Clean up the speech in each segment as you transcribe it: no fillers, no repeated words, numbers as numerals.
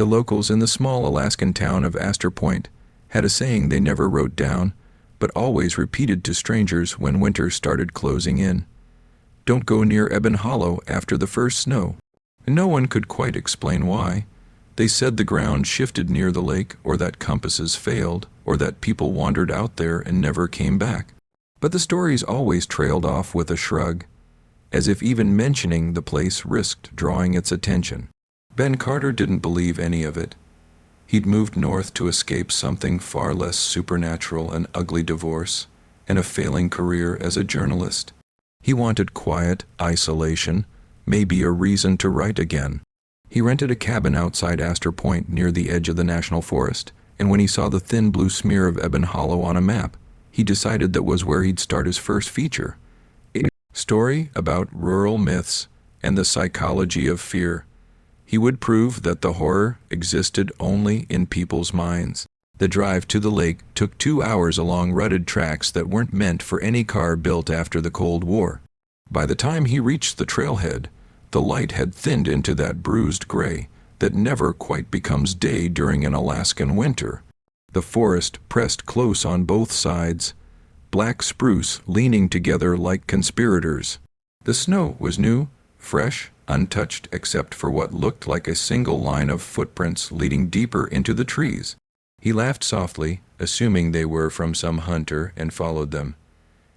The locals in the small Alaskan town of Astor Point had a saying they never wrote down, but always repeated to strangers when winter started closing in. Don't go near Ebon Hollow after the first snow. No one could quite explain why. They said the ground shifted near the lake, or that compasses failed, or that people wandered out there and never came back. But the stories always trailed off with a shrug, as if even mentioning the place risked drawing its attention. Ben Carter didn't believe any of it. He'd moved north to escape something far less supernatural, an ugly divorce, and a failing career as a journalist. He wanted quiet, isolation, maybe a reason to write again. He rented a cabin outside Astor Point near the edge of the national forest, and when he saw the thin blue smear of Ebon Hollow on a map, he decided that was where he'd start his first feature. A story about rural myths and the psychology of fear. He would prove that the horror existed only in people's minds. The drive to the lake took 2 hours along rutted tracks that weren't meant for any car built after the Cold War. By the time he reached the trailhead, the light had thinned into that bruised gray that never quite becomes day during an Alaskan winter. The forest pressed close on both sides, black spruce leaning together like conspirators. The snow was new, fresh, untouched except for what looked like a single line of footprints leading deeper into the trees. He laughed softly, assuming they were from some hunter, and followed them.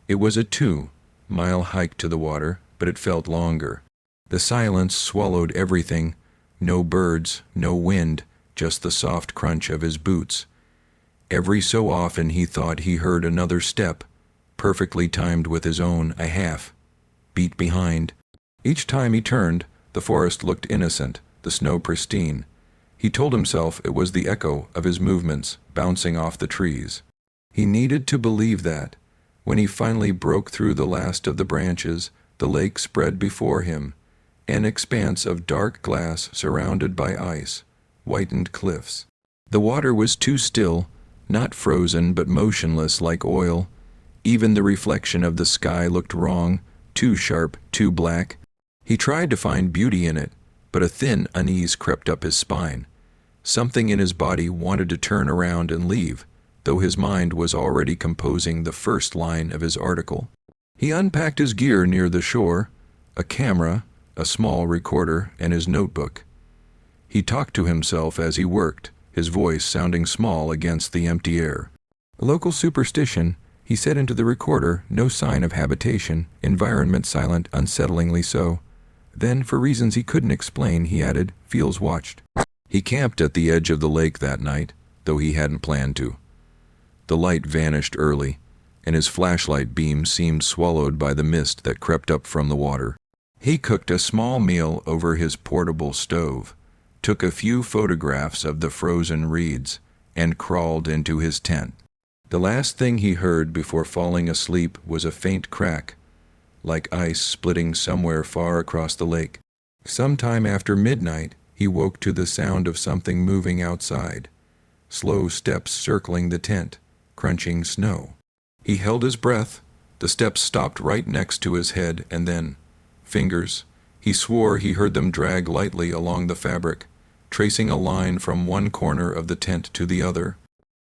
It was a 2-mile hike to the water, but it felt longer. The silence swallowed everything. No birds, no wind, just the soft crunch of his boots. Every so often he thought he heard another step, perfectly timed with his own, a half-beat behind. Each time he turned, the forest looked innocent, the snow pristine. He told himself it was the echo of his movements bouncing off the trees. He needed to believe that. When he finally broke through the last of the branches, the lake spread before him, an expanse of dark glass surrounded by ice, whitened cliffs. The water was too still, not frozen but motionless like oil. Even the reflection of the sky looked wrong, too sharp, too black. He tried to find beauty in it, but a thin unease crept up his spine. Something in his body wanted to turn around and leave, though his mind was already composing the first line of his article. He unpacked his gear near the shore, a camera, a small recorder, and his notebook. He talked to himself as he worked, his voice sounding small against the empty air. A local superstition, he said into the recorder, no sign of habitation, environment silent, unsettlingly so. Then, for reasons he couldn't explain, he added, feels watched. He camped at the edge of the lake that night, though he hadn't planned to. The light vanished early, and his flashlight beam seemed swallowed by the mist that crept up from the water. He cooked a small meal over his portable stove, took a few photographs of the frozen reeds, and crawled into his tent. The last thing he heard before falling asleep was a faint crack, like ice splitting somewhere far across the lake. Sometime after midnight, he woke to the sound of something moving outside, slow steps circling the tent, crunching snow. He held his breath. The steps stopped right next to his head, and then, fingers, he swore he heard them drag lightly along the fabric, tracing a line from one corner of the tent to the other.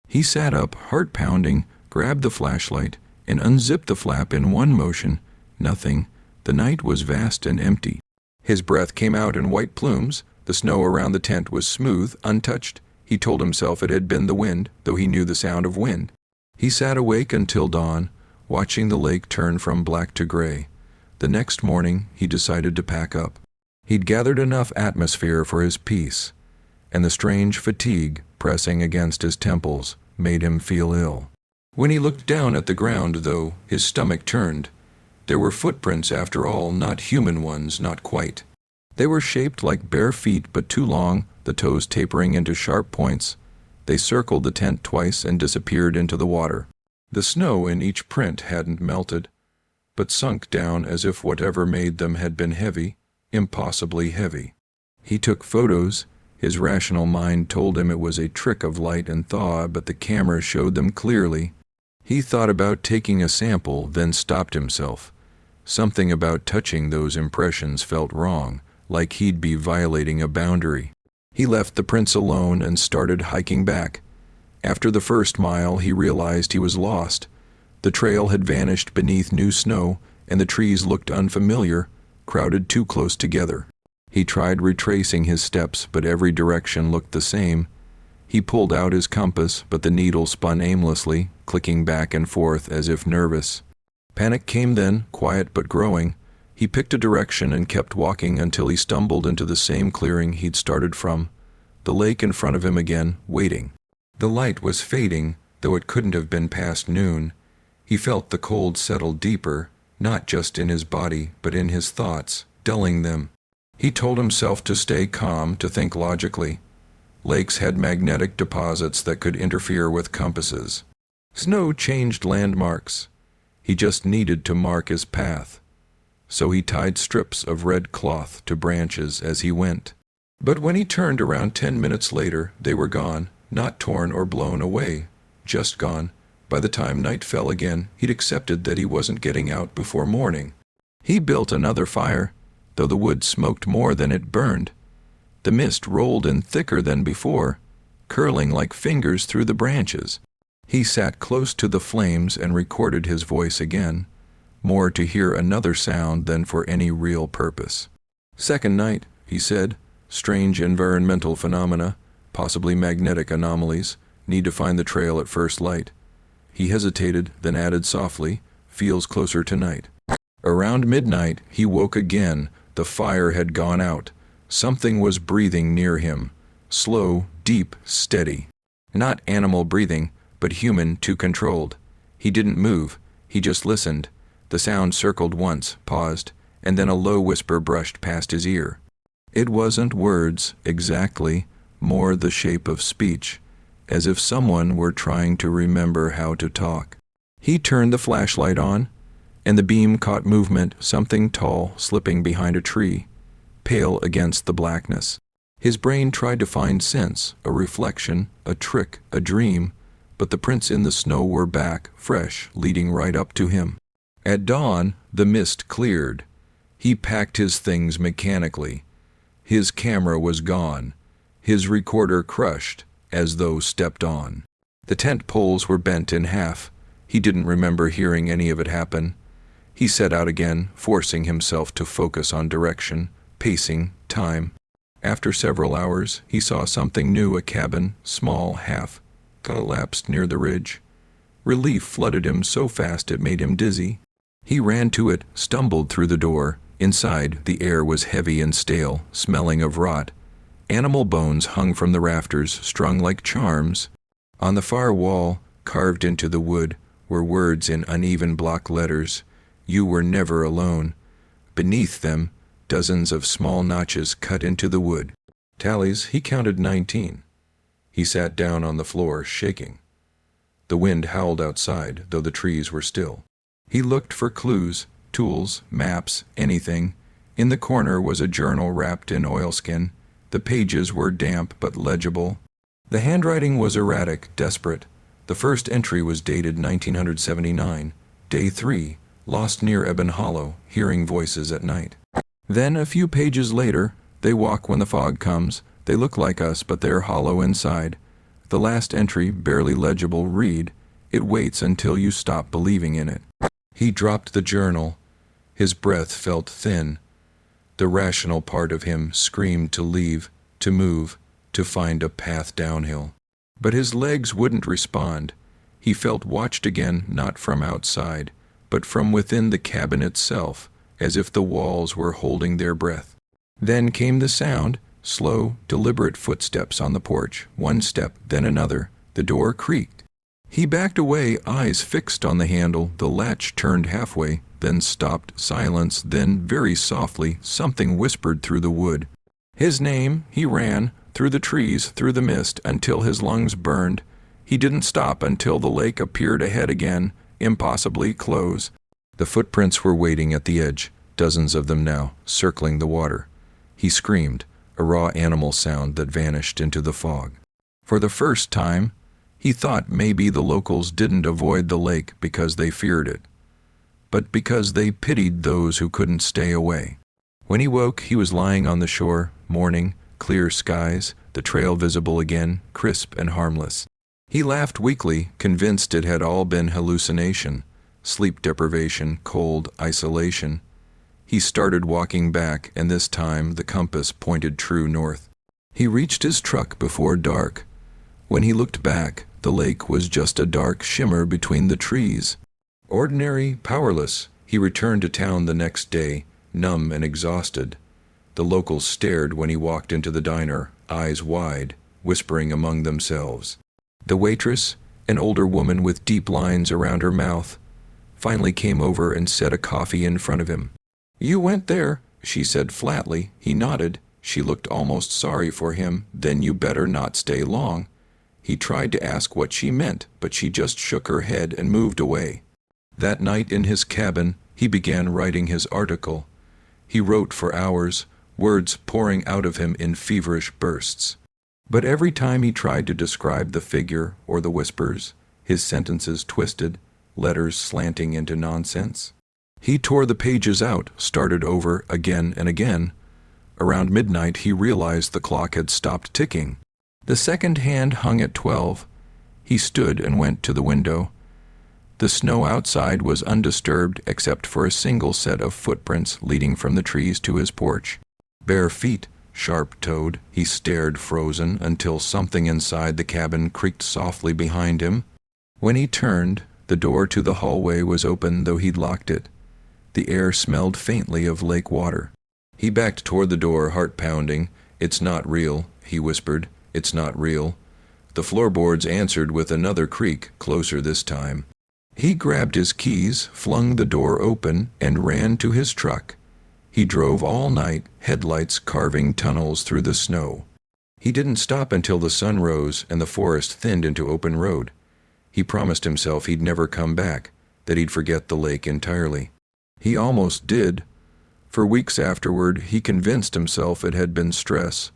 He sat up, heart pounding, grabbed the flashlight, and unzipped the flap in one motion. Nothing. The night was vast and empty. His breath came out in white plumes. The snow around the tent was smooth, untouched. He told himself it had been the wind, though he knew the sound of wind. He sat awake until dawn, watching the lake turn from black to gray. The next morning, he decided to pack up. He'd gathered enough atmosphere for his peace, and the strange fatigue pressing against his temples made him feel ill. When he looked down at the ground, though, his stomach turned. There were footprints after all, not human ones, not quite. They were shaped like bare feet but too long, the toes tapering into sharp points. They circled the tent twice and disappeared into the water. The snow in each print hadn't melted, but sunk down as if whatever made them had been heavy, impossibly heavy. He took photos. His rational mind told him it was a trick of light and thaw, but the camera showed them clearly. He thought about taking a sample, then stopped himself. Something about touching those impressions felt wrong, like he'd be violating a boundary. He left the prince alone and started hiking back. After the first mile, he realized he was lost. The trail had vanished beneath new snow, and the trees looked unfamiliar, crowded too close together. He tried retracing his steps, but every direction looked the same. He pulled out his compass, but the needle spun aimlessly, clicking back and forth as if nervous. Panic came then, quiet but growing. He picked a direction and kept walking until he stumbled into the same clearing he'd started from. The lake in front of him again, waiting. The light was fading, though it couldn't have been past noon. He felt the cold settle deeper, not just in his body, but in his thoughts, dulling them. He told himself to stay calm, to think logically. Lakes had magnetic deposits that could interfere with compasses. Snow changed landmarks. He just needed to mark his path. So he tied strips of red cloth to branches as he went. But when he turned around 10 minutes later, they were gone, not torn or blown away, just gone. By the time night fell again, he'd accepted that he wasn't getting out before morning. He built another fire, though the wood smoked more than it burned. The mist rolled in thicker than before, curling like fingers through the branches. He sat close to the flames and recorded his voice again, more to hear another sound than for any real purpose. "Second night," he said. "Strange environmental phenomena, possibly magnetic anomalies. Need to find the trail at first light." He hesitated, then added softly, "Feels closer tonight." Around midnight, he woke again. The fire had gone out. Something was breathing near him. Slow, deep, steady. Not animal breathing, but human, too controlled. He didn't move. He just listened. The sound circled once, paused, and then a low whisper brushed past his ear. It wasn't words, exactly, more the shape of speech, as if someone were trying to remember how to talk. He turned the flashlight on, and the beam caught movement, something tall slipping behind a tree, pale against the blackness. His brain tried to find sense, a reflection, a trick, a dream, but the prints in the snow were back, fresh, leading right up to him. At dawn, the mist cleared. He packed his things mechanically. His camera was gone, his recorder crushed, as though stepped on. The tent poles were bent in half. He didn't remember hearing any of it happen. He set out again, forcing himself to focus on direction, pacing, time. After several hours, he saw something new, a cabin, small, half collapsed near the ridge. Relief flooded him so fast it made him dizzy. He ran to it, stumbled through the door. Inside, the air was heavy and stale, smelling of rot. Animal bones hung from the rafters, strung like charms. On the far wall, carved into the wood, were words in uneven block letters. "You were never alone." Beneath them, dozens of small notches cut into the wood. Tallies, he counted 19. He sat down on the floor, shaking. The wind howled outside, though the trees were still. He looked for clues, tools, maps, anything. In the corner was a journal wrapped in oilskin. The pages were damp but legible. The handwriting was erratic, desperate. The first entry was dated 1979, Day 3, lost near Ebon Hollow, hearing voices at night. Then, a few pages later, they walk when the fog comes. They look like us, but they're hollow inside. The last entry, barely legible, read, "It waits until you stop believing in it." He dropped the journal. His breath felt thin. The rational part of him screamed to leave, to move, to find a path downhill. But his legs wouldn't respond. He felt watched again, not from outside, but from within the cabin itself, as if the walls were holding their breath. Then came the sound, slow, deliberate footsteps on the porch, one step, then another. The door creaked. He backed away, eyes fixed on the handle. The latch turned halfway, then stopped. Silence, then, very softly, something whispered through the wood. His name. He ran, through the trees, through the mist, until his lungs burned. He didn't stop until the lake appeared ahead again, impossibly close. The footprints were waiting at the edge, dozens of them now, circling the water. He screamed, a raw animal sound that vanished into the fog. For the first time, he thought maybe the locals didn't avoid the lake because they feared it, but because they pitied those who couldn't stay away. When he woke, he was lying on the shore, morning, clear skies, the trail visible again, crisp and harmless. He laughed weakly, convinced it had all been hallucination, sleep deprivation, cold, isolation. He started walking back, and this time the compass pointed true north. He reached his truck before dark. When he looked back, the lake was just a dark shimmer between the trees. Ordinary, powerless, he returned to town the next day, numb and exhausted. The locals stared when he walked into the diner, eyes wide, whispering among themselves. The waitress, an older woman with deep lines around her mouth, finally came over and set a coffee in front of him. "You went there," she said flatly. He nodded. She looked almost sorry for him. "Then you better not stay long." He tried to ask what she meant, but she just shook her head and moved away. That night in his cabin, he began writing his article. He wrote for hours, words pouring out of him in feverish bursts. But every time he tried to describe the figure or the whispers, his sentences twisted, letters slanting into nonsense. He tore the pages out, started over again and again. Around midnight he realized the clock had stopped ticking. The second hand hung at 12. He stood and went to the window. The snow outside was undisturbed except for a single set of footprints leading from the trees to his porch. Bare feet, sharp-toed, he stared frozen until something inside the cabin creaked softly behind him. When he turned, the door to the hallway was open, though he'd locked it. The air smelled faintly of lake water. He backed toward the door, heart pounding. "It's not real," he whispered. "It's not real." The floorboards answered with another creak, closer this time. He grabbed his keys, flung the door open, and ran to his truck. He drove all night, headlights carving tunnels through the snow. He didn't stop until the sun rose and the forest thinned into open road. He promised himself he'd never come back, that he'd forget the lake entirely. He almost did. For weeks afterward, he convinced himself it had been stress,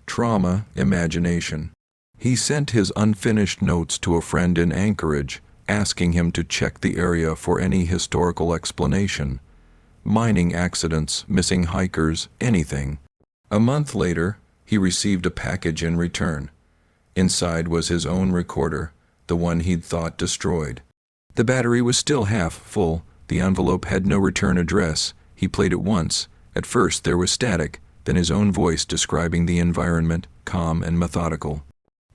trauma, imagination. He sent his unfinished notes to a friend in Anchorage, asking him to check the area for any historical explanation. Mining accidents, missing hikers, anything. A month later, he received a package in return. Inside was his own recorder, the one he'd thought destroyed. The battery was still half full. The envelope had no return address. He played it once. At first there was static, then his own voice describing the environment, calm and methodical.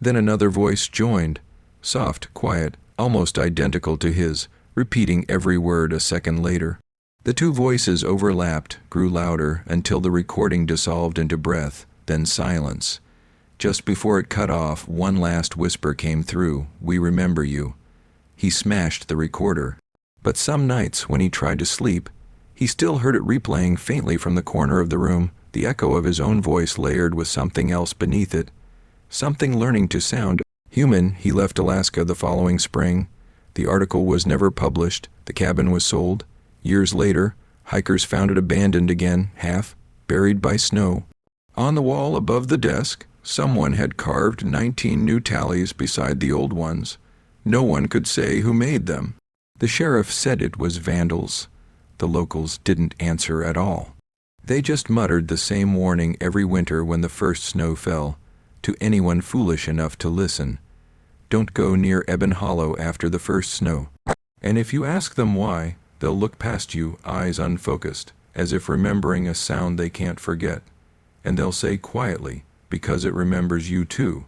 Then another voice joined, soft, quiet, almost identical to his, repeating every word a second later. The two voices overlapped, grew louder, until the recording dissolved into breath, then silence. Just before it cut off, one last whisper came through, "We remember you." He smashed the recorder. But some nights, when he tried to sleep, he still heard it replaying faintly from the corner of the room, the echo of his own voice layered with something else beneath it. Something learning to sound human. He left Alaska the following spring. The article was never published. The cabin was sold. Years later, hikers found it abandoned again, half buried by snow. On the wall above the desk, someone had carved 19 new tallies beside the old ones. No one could say who made them. The sheriff said it was vandals. The locals didn't answer at all. They just muttered the same warning every winter when the first snow fell, to anyone foolish enough to listen. Don't go near Ebon Hollow after the first snow. And if you ask them why, they'll look past you, eyes unfocused, as if remembering a sound they can't forget. And they'll say quietly, because it remembers you too.